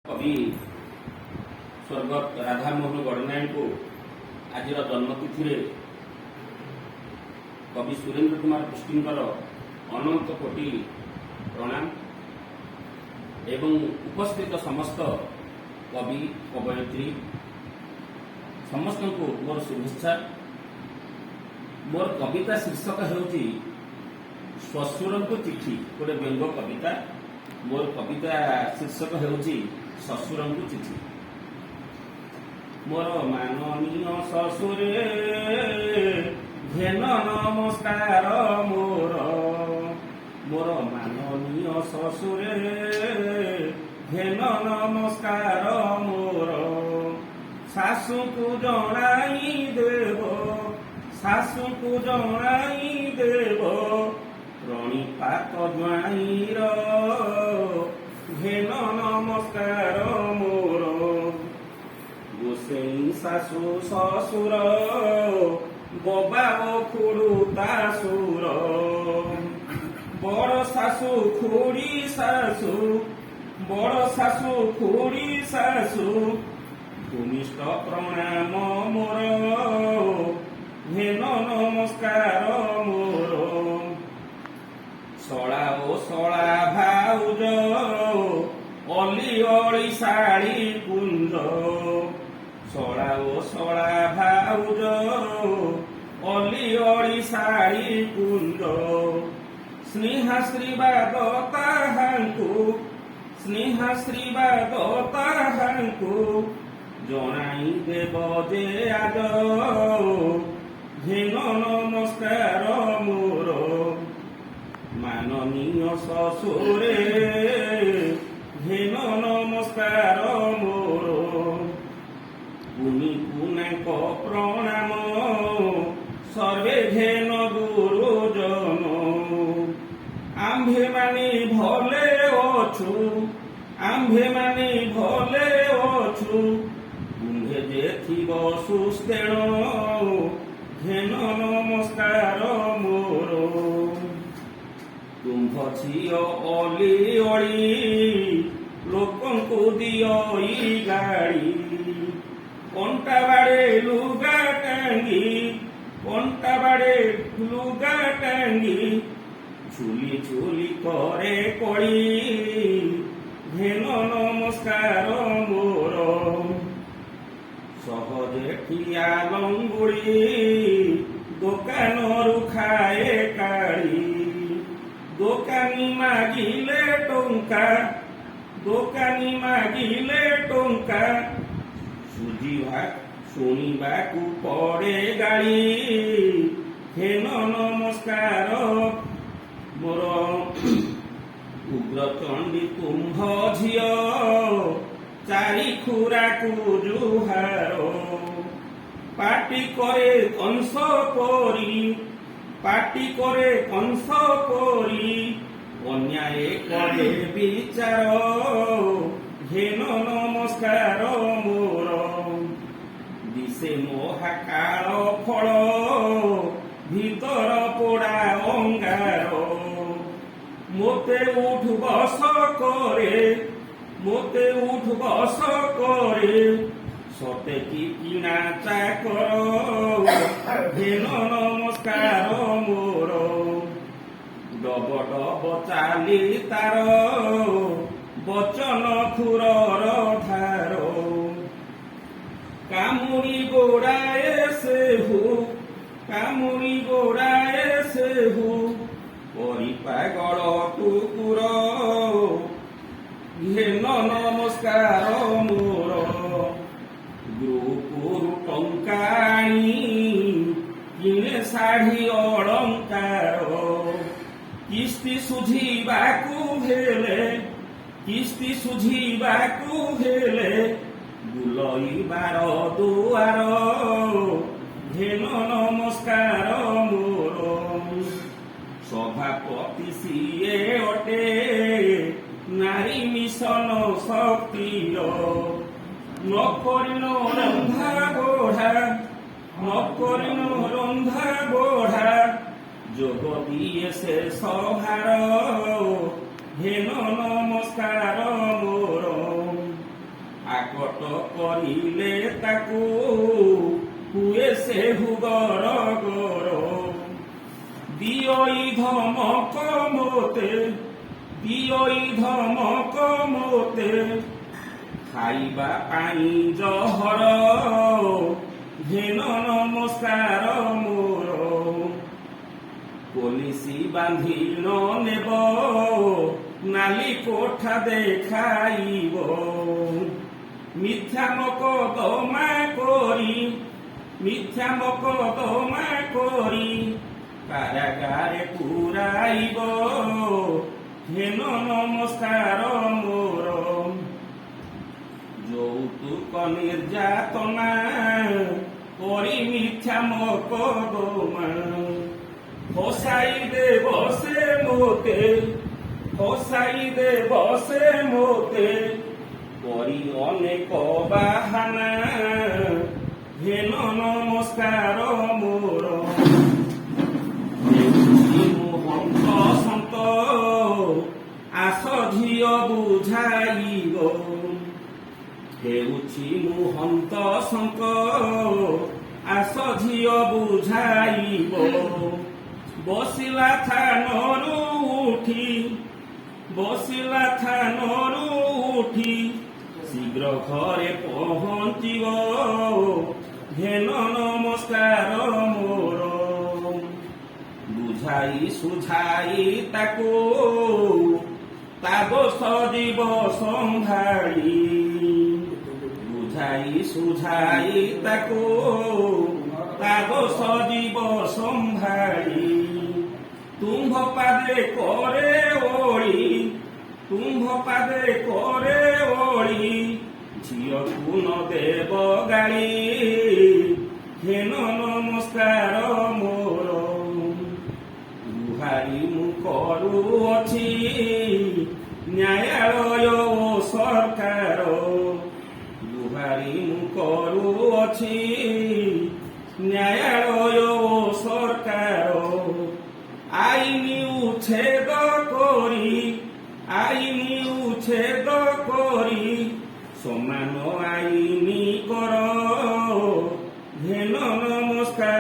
कवि स्वर्गत राधामोहन गणनायक को आज जन्मतिथि कवि सुरेन्द्र कुमार पुष्टिंकर अनंत कोटि प्रणाम एवं उपस्थित समस्त कवि कवयित्री समस्त को मोर शुभेच्छा। मोर कविता शीर्षक हेउची श्वशुर को चिठी, गोटे व्यंग कविता। मोर कविता शीर्षक हेउची श्वशुर को चिठी। मोर माननीय श्वशुरे घेन नमस्कार मोर, मोर माननीय श्वशुरे घेन नमस्कार मोर। शाशु को जनाई देव, शाशु को जनाई देव प्रणिपात ज्वाईर घेन नमस्कार मोर। गोसेई शाशु शशुर बबा खुड़ुतासुर, बड़ शाशु खुड़ी शाशु, बड़ शाशु खुड़ी शाशु भूमिष्ठ प्रणाम मोर घेन नमस्कार मोर। शला ओ शला भाउज अली अली शाड़ी कुंज, शला ओ शला भाउज अली अली शाड़ी कुंज। स्नेहाश्रीवाद ताहांकु, स्नेहाश्रीवाद ताहांकु जनाई देव जे आज घेन नमस्कार मोर। माननीय श्वशुरे घेन नमस्कार मोर। पुनि पुनाक प्रणाम सर्वे घेन गुरुजन। आम्भे माने भले अछु, आम्भे माने भले अछु तुम्हे जे थिब सुस्तेण घेन नमस्कार मोर। तुम्भ झियो अली अली लोकंकु दियो ई गाड़ी। कंटा बाड़े लुगा टांगी, कंटा बाड़े लुगा टांगी झुली झुली करे कड़ी घेन नमस्कार मोर। सहजे ठिया लंगुड़ी दोकान खाए काढ़ी। दोकानी मागिले टंका, दोकानी मागिले टंका सुझिबा शुणिबाकु पड़े गाड़ी घेन नमस्कार मोर। उग्रचंडी तुम्भ झियो चारि खुराकु जुहार। पाटी करे कंस परी, पाटी करे कंस परी अन्याय करे विचार घेन नमस्कार मोर। दिसे महाकाल फल भीतर पोड़ा अंगार। मोते उठ बस करे, मोते उठ बस करे सते की किना चाकर घेन नमस्कार मोर। डब डब चाली तार बचन खुरर धार। कामुड़ी गोड़ाए सेहु, कामुड़ी गोड़ाए सेहु परिपागल कुकुर घेन नमस्कार मोर। ग्रुपुरु टंका आनी किने शाढ़ी अलंकार। किस्ती सुझिबाकु हेले, किस्ती सुझिबाकु हेले बुलइबार दुआर घेन नमस्कार मोर। सभापति सीए अटे नारी मिशन शक्तिर। नकरिन रंधा बोढ़ा, नकरिन रंधा बोढ़ा जोग दिए से सभार घेन नमस्कार मोर। ଆକଟ କରିଲେ ତାକୁ ହୁଏ ସେହୁ ଗରଗର। ଦିଅଇ ଧମକ ମୋତେ, ଦିଅଇ ଧମକ ମୋତେ, ଖାଇବା ପାଇଁ ଜହର ଘେନ ନମସ୍କାର ମୋର। ପୋଲିସି ବାନ୍ଧିଲ ନେବ, ନାଲି କୋଠା ଦେଖାଇବ। ମିଥ୍ୟା ମକଦ୍ଦମା କରି, ମିଥ୍ୟା ମକଦ୍ଦମା କରି କାରାଗାରେ ପୁରାଇବ। ଘେନ ନମସ୍କାର ମୋର। ଯୌତୁକ ନିର୍ଯାତନା କରି ମିଥ୍ୟା ମକଦ୍ଦମା, ଫସାଇ ଦେବ ସେ ମୋତେ, ଫସାଇ ଦେବ ସେ ମୋତେ, କରି ଅନେକ ବାହାନା। ଘେନ ନମସ୍କାର ମୋର। ହନ୍ତ ସନ୍ତ ଆସ ଝିଅ ବୁଝାଇବ। ହେଉଛି ମୁଁ ହନ୍ତ ସନ୍ତ ଆସ ଝିଅ ବୁଝାଇବ। ବସିଲା ଥାନରୁ ଉଠି, ବସିଲା ଥାନରୁ ଉଠି, ଶୀଘ୍ର ଘରେ ପହଞ୍ଚିବ। ଘେନ ନମସ୍କାର ମୋର। ବୁଝାଇ ସୁଝାଇ ତାକୁ ତା ଦୋଷ ଯିବ ସମ୍ଭାଳି। ବୁଝାଇ ସୁଝାଇ ତାକୁ ତା ଦୋଷ ଯିବ ସମ୍ଭାଳି। ତୁମ୍ଭ ପାଦେ କରେ ଓଳି, ତୁମ୍ଭ ପାଦେ କରେ ଓଳି, ଝିଅକୁ ନ ଦେବ ଗାଳି। ଘେନ ନମସ୍କାର ମୋର। ଗୁହାରି ମୁଁ କରୁଅଛି ନ୍ୟାୟାଳୟ ଓ ସରକାର। ଗୁହାରି ମୁଁ କରୁଅଛି ନ୍ୟାୟାଳୟ ଓ ସରକାର। ଆଇନ ଉଚ୍ଛେଦ କରି, ଆଇନ ଉଚ୍ଛେଦ କରି, ସମାନ ଆଇନ କର। ଘେନ ନମସ୍କାର।